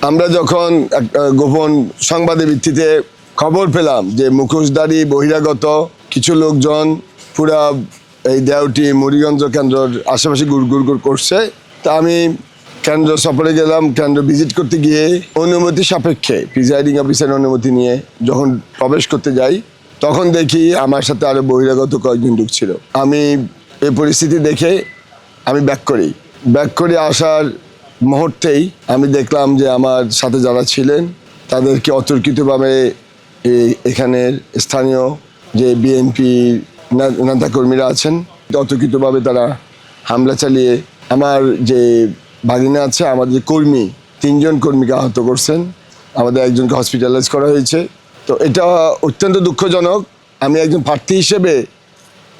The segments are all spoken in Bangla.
আমরা যখন গোপন সংবাদের ভিত্তিতে খবর পেলাম যে মুখোশধারী বহিরাগত কিছু লোকজন পুরা এই দেওটি মুড়িগঞ্জ কেন্দ্রের আশেপাশে গুড় করছে, তা আমি কেন্দ্র সফরে গেলাম। কেন্দ্র ভিজিট করতে গিয়ে অনুমতি সাপেক্ষে প্রিজাইডিং অফিসারের অনুমতি নিয়ে যখন প্রবেশ করতে যাই, তখন দেখি আমার সাথে আরো বহিরাগত কয়েকজন ঢুকছিল। আমি এই পরিস্থিতি দেখে আমি ব্যাক করে আসার মুহূর্তেই আমি দেখলাম যে আমার সাথে যারা ছিলেন তাদেরকে অতর্কিতভাবে এখানের স্থানীয় যে বিএনপি নেতাকর্মীরা আছেন অতর্কিতভাবে তারা হামলা চালিয়ে আমার যে ভাগিনা আছে, আমাদের কর্মী 3 জন কর্মীকে আহত করছেন। আমাদের একজনকে হসপিটালাইজ করা হয়েছে। তো এটা অত্যন্ত দুঃখজনক। আমি একজন প্রার্থী হিসেবে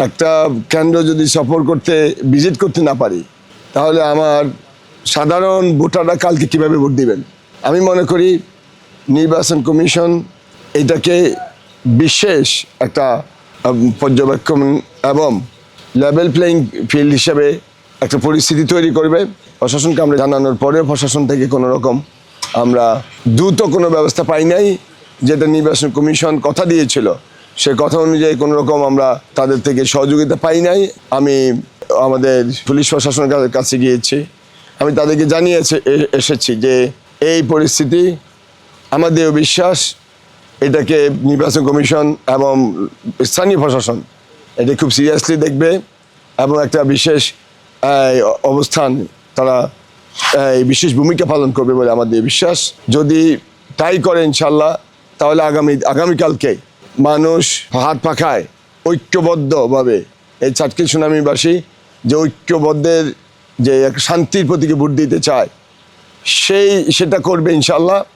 একটা কেন্দ্র যদি সফর করতে ভিজিট করতে না পারি, তাহলে আমার সাধারণ ভোটাররা কালকে কীভাবে ভোট দিবেন? আমি মনে করি নির্বাচন কমিশন এটাকে বিশেষ একটা পর্যবেক্ষণ এবং লেভেল প্লেইং ফিল্ড হিসেবে একটা পরিস্থিতি তৈরি করবে। প্রশাসনকে আমরা জানানোর পরেও প্রশাসন থেকে কোনো রকম আমরা দ্রুত কোনো ব্যবস্থা পাই নাই, যেটা নির্বাচন কমিশন কথা দিয়েছিল সে কথা অনুযায়ী কোনো রকম আমরা তাদের থেকে সহযোগিতা পাই নাই। আমি আমাদের পুলিশ প্রশাসনের কাছে গিয়েছি, আমি তাদেরকে জানিয়ে এসেছি যে এই পরিস্থিতি আমাদের বিশ্বাস এটাকে নির্বাচন কমিশন এবং স্থানীয় প্রশাসন এটা খুব সিরিয়াসলি দেখবে এবং একটা বিশেষ অবস্থান তারা বিশেষ ভূমিকা পালন করবে বলে আমাদের বিশ্বাস। যদি তাই করে ইনশাল্লাহ, তাহলে আগামীকালকে মানুষ হাত পাখায় ঐক্যবদ্ধভাবে এই চাটখিল সুনামীবাসী যে ঐক্যবদ্ধের যে এক শান্তির প্রতীকে ভোট দিতে চায় সেটা করবে ইনশাল্লাহ।